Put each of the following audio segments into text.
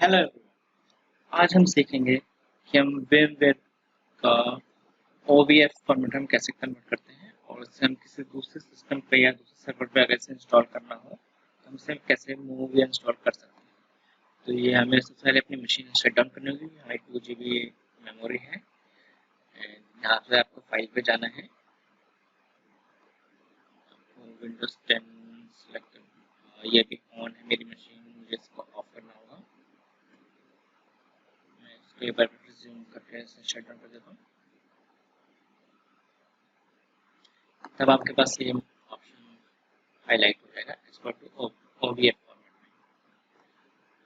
Hello everyone. आज हम सीखेंगे कि हम वेमवेयर का OVF फॉर्मेट हम कैसे कन्वर्ट करते हैं और इसे हम किसी दूसरे सिस्टम पे या दूसरे सर्वर पे अगर इसे इंस्टॉल करना हो तो हम इसे कैसे मूव या इंस्टॉल कर सकते हैं। तो ये हमें सबसे पहले अपनी मशीन शट डाउन करनी होगी। हमारी 2 GB मेमोरी है एंड यहाँ से आपको फाइल पे जाना है। विंडोज 10 सेलेक्ट करना, ये भी ऑन है मेरी मशीन, मुझे इसको ऑफ करना होगा। मैं इसको एक बार रिज्यूम करके इसे शट डाउन कर देता हूँ। तब आपके पास ये ऑप्शन हाईलाइट हो जाएगा एक्सपोर्ट टू OVF फॉर्मेट में।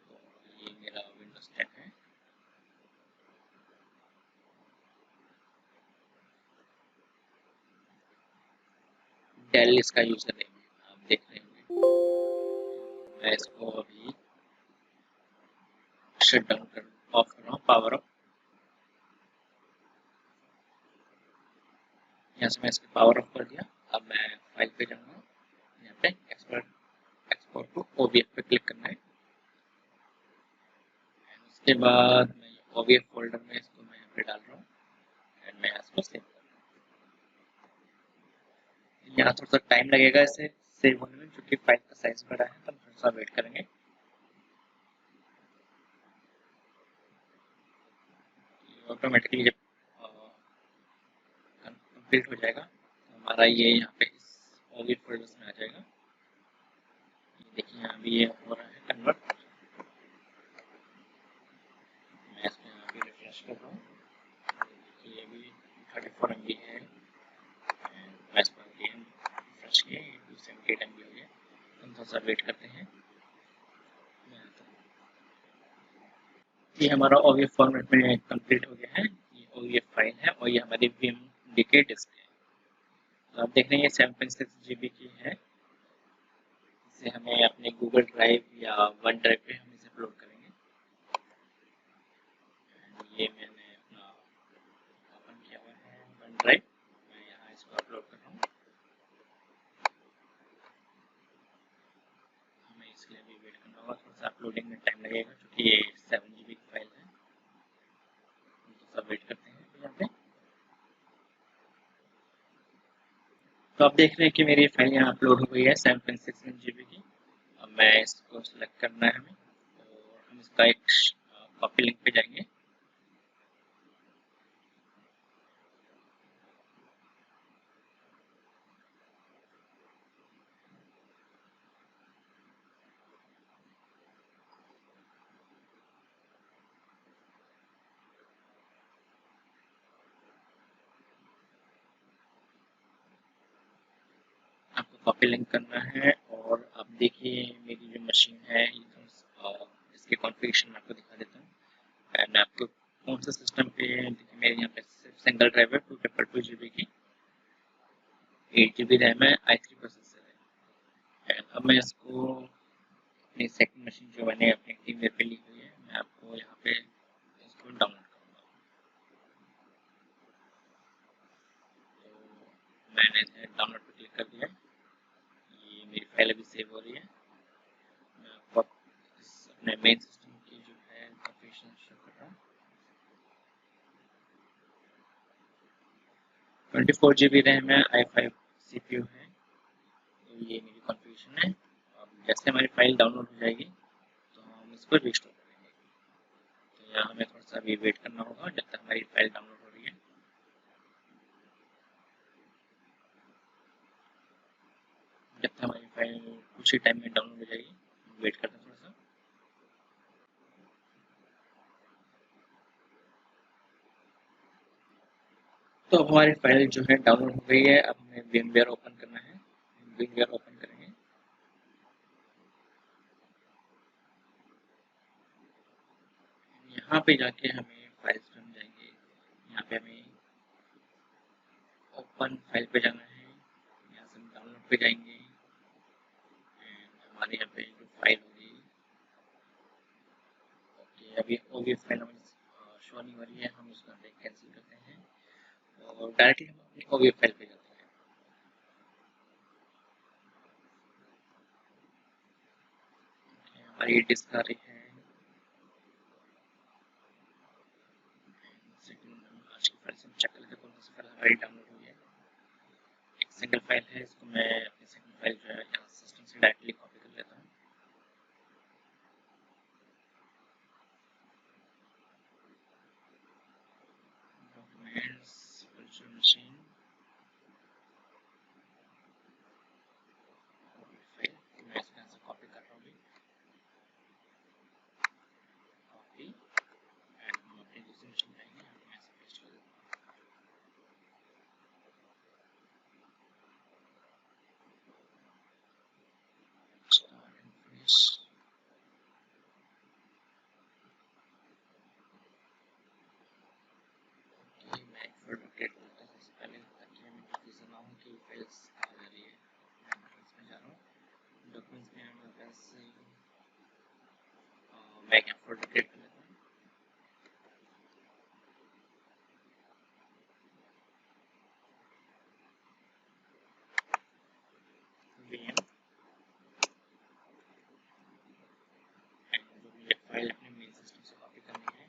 तो ये मेरा विंडोज 10 है। डेल इसका यूजर नेम है, आप देख रहे होंगे। मैं इसको अभी शट डाउन कर ऑफ कर रहा हूँ, पावर ऑफ। यहाँ से मैं इसको पावर ऑफ कर दिया। अब मैं फाइल पे जाऊँगा, यहाँ पे एक्सपोर्ट टू OVF पे क्लिक करना है। उसके बाद मैं OVF फोल्डर में इसको मैं यहाँ पे डाल रहा हूँ एंड मैं इसको सेव कर रहा हूँ। यहाँ थोड़ा सा टाइम लगेगा इसे सेव होने में, क्योंकि फाइल का साइज बड़ा है, तो हम थोड़ा सा वेट करेंगे। ऑटोमेटिकली जब कंप्लीट हो जाएगा तो हमारा ये यहाँ पे इस OVF फोल्डर्स में आ जाएगा। ये देखिए यहाँ भी ये हो रहा है कन्वर्ट। मैं इसमें यहाँ भी रिफ्रेश कर रहा हूँ। देखिए ये भी 34 MB है एंड मैं इसमें अगेन रिफ्रेश किए 278 MB हो गया। हम थोड़ा सा वेट करते हैं। ये हमारा OVF फॉर्मेट में कंप्लीट हो गया है। ये OVF फाइल है और ये हमारी Vim की डिस्क है। तो आप देख रहे हैं ये 7.6 GB की है। इसे हमें अपने गूगल ड्राइव या वन ड्राइव पे हम इसे अपलोड करेंगे। ये मैंने अपना ओपन किया हुआ है वन ड्राइव, मैं यहाँ इसको अपलोड कर रहा हूँ। हमें इसके लिए भी वेट करना होगा, थोड़ा सा अपलोडिंग में टाइम लगेगा क्योंकि ये 7 GB की फाइल है। तो सब वेट करते हैं यहाँ पे। तो आप देख रहे हैं कि मेरी फाइल यहाँ अपलोड हो गई है 7.6 GB की। अब मैं इसको सिलेक्ट करना है हमें और हम इसका एक कॉपी लिंक पे जाएंगे। आपको कॉपी लिंक करना है और अब देखिए मेरी जो मशीन है इसके कॉन्फ़िगरेशन मैं आपको दिखा देता हूँ एंड आपको कौन सा सिस्टम पे। देखिए मेरे यहाँ पे सिर्फ सिंगल ड्राइव है 2 GB की, 8 GB रैम है, i3 प्रोसेसर है। एंड अब मैं इसको अपनी सेकंड मशीन जो मैंने अपनी टीम पे ली हुई है, मैं आपको यहाँ पे इसको डाउनलोड करूँगा। तो मैंने डाउनलोड पे क्लिक कर दिया है। ये मेरी फाइल अभी सेव हो रही है। मैं आपको अपने मेन सिस्टम की जो है कॉन्फ़िगरेशन शो कर रहा हूँ। 24 GB रैम है, i5 CPU है। तो ये मेरी कॉन्फ़िगरेशन है। अब जैसे हमारी फाइल डाउनलोड हो जाएगी तो हम इसको रिस्टोर करेंगे। तो यहाँ हमें थोड़ा सा भी वेट करना होगा जब तक हमारी फाइल डाउनलोड हो रही है। जब तक हमारी फाइल कुछ ही टाइम में डाउनलोड हो जाएगी, वेट करते हैं थोड़ा सा। तो अब हमारी फाइल जो है डाउनलोड हो गई है। अब हमें VMware ओपन करना है। VMware ओपन करेंगे। यहाँ पे जाके हमें फाइल्स पे हम जाएंगे। यहाँ पे हमें ओपन फाइल पे जाना है। यहाँ से हम डाउनलोड पे जाएंगे एंड हमारे यहाँ पे जो फाइल होगी, ओके अभी OVF फाइल हमें शो नहीं हो रही है, हम उसको कैंसिल करते हैं और डायरेक्टली हम अपनी OVF फाइल पे जाते हैं। हमारी डिस्क आ रही है फाइल हमारी डाउनलोड हुई है। एक सिंगल फाइल है, इसको मैं अपनी सिंगल फाइल जो है यहाँ सिस्टम से डायरेक्टली कॉपी कर लेता हूँ। डॉक्यूमेंट्स, वर्चुअल मशीन, फाइल, मैं इसको यहाँ से कॉपी कर रहा हूँ अभी, कॉपी एंड हम अपनी दूसरी मशीन जाएंगे, यहाँ पे मैं इसे पेस्ट कर देता हूँ। Start and finish. मैं एक फोल्डर क्रिएट करता हूँ सबसे पहले, ताकि हमें कंफ्यूजन ना हो कि फाइल्स कहाँ जा रही है। मैं इसमें जा रहा हूँ, डॉक्यूमेंट्स में हमारे पास मैं यहाँ फोल्डर क्रिएट कर लेता हूँ। VM एंड जो मुझे फाइल अपने मेन सिस्टम से कॉपी करनी है,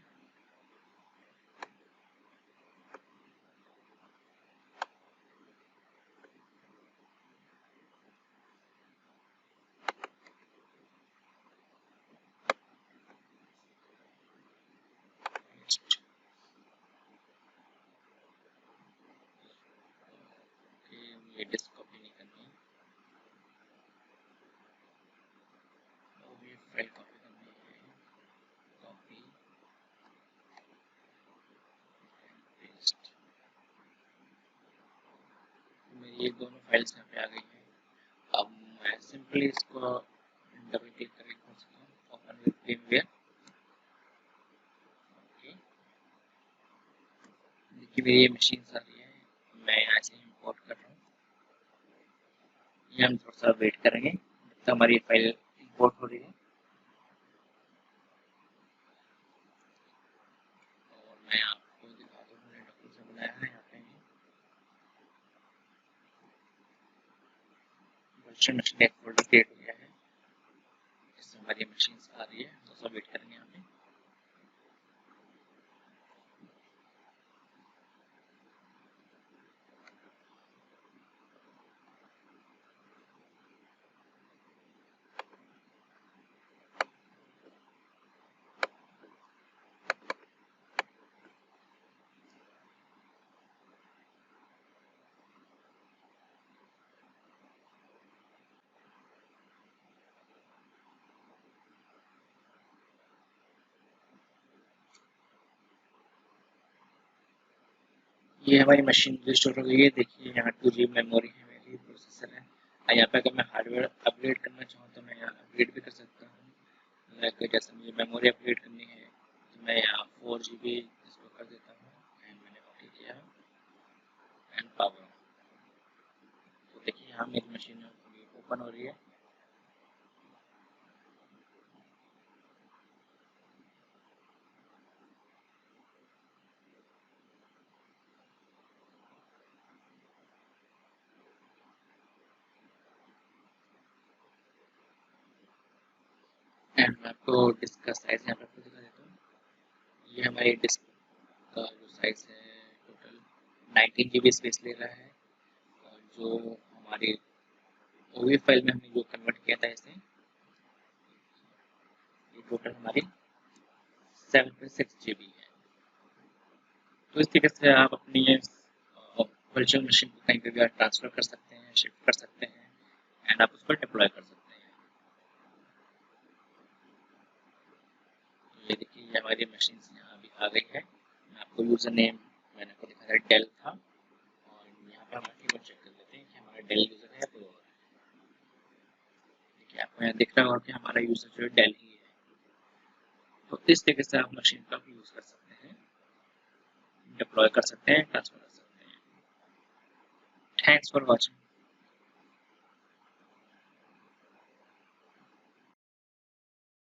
ये डिस्क कॉपी नहीं करनी है, OVF फाइल कॉपी करनी है, कॉपी पेस्ट। मेरी ये दोनों फाइल्स यहाँ पे आ गई हैं। अब मैं सिंपली इसको डबल क्लिक करके खोल सकता हूँ, ओपन विद VMware। ओके, देखिए मेरी ये मशीन आ रही है, मैं यहाँ से इंपोर्ट कर रहा हूँ। ये हम थोड़ा सा वेट करेंगे जब तक हमारी फाइल इंपोर्ट हो रही है। और मैं आपको दिखा दूँ, मैंने डॉक्यूमेंट से बनाया है, यहाँ पे वर्चुअल मशीन एक फोल्डर क्रिएट हो गया है, इसमें हमारी मशीन आ रही है, थोड़ा सा वेट करेंगे यहाँ पे। ये हमारी मशीन रिस्टोर हो गई है। देखिए यहाँ 2 GB मेमोरी है, मेरी प्रोसेसर है। यहाँ पे अगर मैं हार्डवेयर अपग्रेड करना चाहूँ तो मैं यहाँ अपग्रेड भी कर सकता हूँ। लाइक जैसे मुझे मेमोरी अपग्रेड करनी है तो मैं यहाँ 4 GB इसको कर देता हूँ एंड मैंने ओके किया एंड पावर। तो देखिए यहाँ मेरी मशीन अभी ओपन हो रही है। एंड मैं आपको डिस्क का साइज यहाँ पर दिखा देता हूँ। ये हमारी डिस्क का जो साइज है टोटल 19 GB स्पेस ले रहा है। और जो हमारी OVF फाइल में हमने जो कन्वर्ट किया था इसे, ये टोटल हमारी 7.6 GB है। तो इस तरीके से आप अपनी वर्चुअल मशीन को कहीं पे भी ट्रांसफर कर सकते हैं, शिफ्ट कर सकते हैं एंड आप उसको डिप्लॉय कर सकते हैं। तो ये देखिए ये हमारी मशीन यहाँ अभी आ गई है। मैं आपको यूज़र नेम मैंने आपको दिखाया डेल था, और यहाँ पे हम कीबोर्ड चेक कर लेते हैं कि हमारा डेल यूज़र है। तो देखिए आपको यहाँ दिख रहा होगा कि हमारा यूज़र जो है डेल ही है। तो इस तरीके से आप मशीन का यूज़ कर सकते हैं, डिप्लॉय कर सकते हैं, ट्रांसफर कर सकते हैं। Thanks for watching.